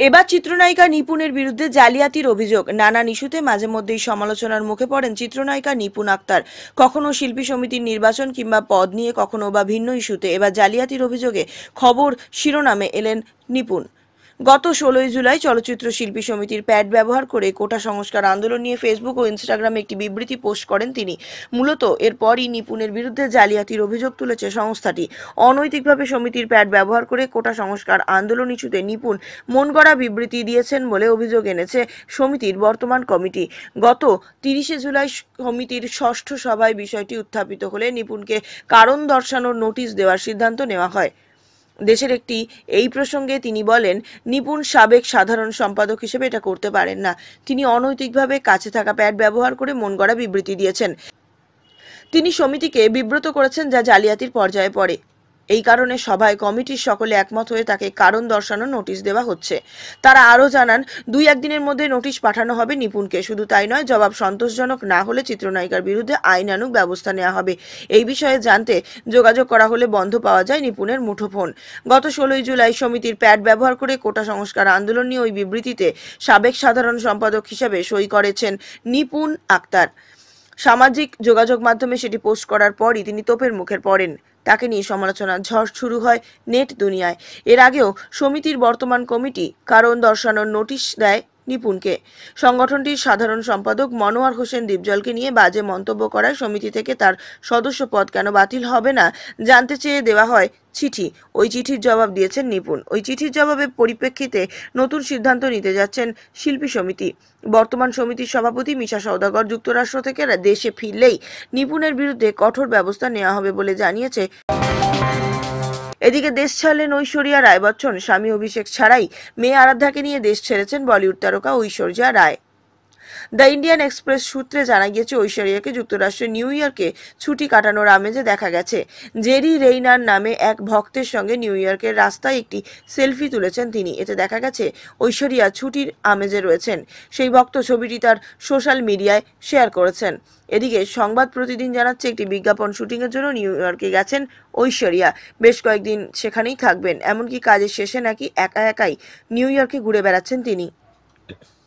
এবার চিত্রনায়িকা নিপুণের বিরুদ্ধে জালিয়াতির অভিযোগ। নানান ইস্যুতে মাঝে মধ্যেই সমালোচনার মুখে পড়েন চিত্রনায়িকা নিপুণ আক্তার। কখনো শিল্পী সমিতির নির্বাচন কিংবা পদ নিয়ে, কখনো বা ভিন্ন ইস্যুতে। এবার জালিয়াতির অভিযোগে খবর শিরোনামে এলেন নিপুণ। গত 16ই জুলাই চলচ্চিত্র শিল্পী সমিতির প্যাড ব্যবহার করে কোটা সংস্কার আন্দোলন নিয়ে ফেসবুক ও ইনস্টাগ্রামে একটি বিবৃতি পোস্ট করেন তিনি। মূলত এরপরই নিপুণের বিরুদ্ধে জালিয়াতির অভিযোগ তুলেছে সংস্থাটি। অনৈতিকভাবে সমিতির প্যাড ব্যবহার করে কোটা সংস্কার আন্দোলন ইস্যুতে নিপুণ মনগড়া বিবৃতি দিয়েছেন বলে অভিযোগ এনেছে সমিতির বর্তমান কমিটি। গত 30শে জুলাই সমিতির ষষ্ঠ সভায় বিষয়টি উত্থাপিত হলে নিপুণকে কারণ দর্শানোর নোটিশ দেওয়ার সিদ্ধান্ত নেওয়া হয়। দেশের একটি এই প্রসঙ্গে তিনি বলেন, নিপুণ সাবেক সাধারণ সম্পাদক হিসেবে এটা করতে পারেন না। তিনি অনৈতিকভাবে কাছে থাকা প্যাড ব্যবহার করে মনগড়া বিবৃতি দিয়েছেন। তিনি সমিতিকে বিব্রত করেছেন, যা জালিয়াতির পর্যায়ে পড়ে। এই কারণে সভায় কমিটির সকলে একমত হয়ে তাকে কারণ দর্শানোর নোটিশ দেওয়া হচ্ছে। তারা আরও জানান, 2-1 দিনের মধ্যে নোটিশ পাঠানো হবে নিপুণকে। শুধু তাই নয়, জবাব সন্তোষজনক না হলে চিত্রনায়িকার বিরুদ্ধে আইনানুগ ব্যবস্থা নেওয়া হবে। এই বিষয়ে জানতে যোগাযোগ করা হলে বন্ধ পাওয়া যায় নিপুণের মুঠোফোন। গত 16ই জুলাই সমিতির প্যাড ব্যবহার করে কোটা সংস্কার আন্দোলন নিয়ে ওই বিবৃতিতে সাবেক সাধারণ সম্পাদক হিসেবে সই করেছেন নিপুণ আক্তার। সামাজিক যোগাযোগ মাধ্যমে সেটি পোস্ট করার পরই তিনি তোপের মুখে পড়েন। তাকে নিয়ে সমালোচনার ঝড় শুরু হয় নেট দুনিয়ায়। এর আগেও সমিতির বর্তমান কমিটি কারণ দর্শানোর নোটিশ দেয় নিপুণকে। সংগঠনটির সাধারণ সম্পাদক মনোয়ার হোসেন দীপজলকে নিয়ে বাজে মন্তব্য করায় সমিতি থেকে তার সদস্য পদ কেন বাতিল হবে না জানতে চেয়ে দেওয়া হয় চিঠি। ওই চিঠির জবাব দিয়েছেন নিপুণ। ওই চিঠির জবাবের পরিপ্রেক্ষিতে নতুন সিদ্ধান্ত নিতে যাচ্ছেন শিল্পী সমিতি। বর্তমান সমিতির সভাপতি মিশা সওদাগর যুক্তরাষ্ট্র থেকে দেশে ফিরলেই নিপুণের বিরুদ্ধে কঠোর ব্যবস্থা নেওয়া হবে বলে জানিয়েছে। এদিকে দেশ ছাড়লেন ঐশ্বরিয়া রায় বচ্চন। স্বামী অভিষেক ছাড়াই মেয়ে আরাধ্যাকে নিয়ে দেশ ছেড়েছেন বলিউড তারকা Aishwarya Rai. The Indian express সূত্রে জানা গিয়েছে, ঐশ্বরিয়াকে যুক্তরাষ্ট্রের নিউ ইয়র্কে ছুটি কাটানোর আমেজে দেখা গেছে। জেরি রেইনার নামে এক ভক্তের সঙ্গে নিউ ইয়র্কের রাস্তায় একটি সেলফি তুলেছেন তিনি। এতে দেখা গেছে ঐশ্বরিয়া ছুটির আমেজে রয়েছেন। সেই ভক্ত ছবিটি তার সোশ্যাল মিডিয়ায় শেয়ার করেছেন। এদিকে সংবাদ প্রতিদিন জানাচ্ছে, একটি বিজ্ঞাপন শুটিংয়ের জন্য নিউ ইয়র্কে গেছেন ঐশ্বরিয়া। বেশ কয়েকদিন সেখানেই থাকবেন। এমনকি কাজের শেষে নাকি একা একাই নিউ ইয়র্কে ঘুরে বেড়াচ্ছেন তিনি।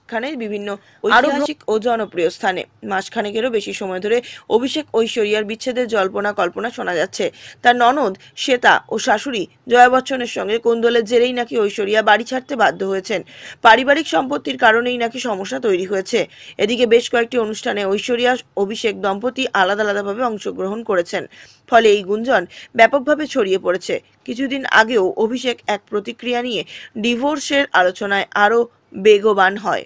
এখানে বিভিন্ন ঐতিহাসিক ও জনপ্রিয় স্থানে মাসখানেকেরও বেশি সময় ধরে অভিষেক ঐশ্বরিয়ার বিচ্ছেদের জল্পনা কল্পনা শোনা যাচ্ছে। তার ননদ শ্বেতা ও শাশুড়ি জয়া বচ্চনের সঙ্গে কোন্দলের জেরেই নাকি ঐশ্বরিয়া বাড়ি ছাড়তে বাধ্য হয়েছেন। পারিবারিক সম্পত্তির কারণেই নাকি সমস্যা তৈরি হয়েছে। এদিকে বেশ কয়েকটি অনুষ্ঠানে ঐশ্বরিয়া অভিষেক দম্পতি আলাদা আলাদাভাবে অংশগ্রহণ করেছেন। ফলে এই গুঞ্জন ব্যাপকভাবে ছড়িয়ে পড়েছে। কিছুদিন আগেও অভিষেক এক প্রতিক্রিয়া নিয়ে ডিভোর্সের আলোচনায় আরও বেগবান হয়।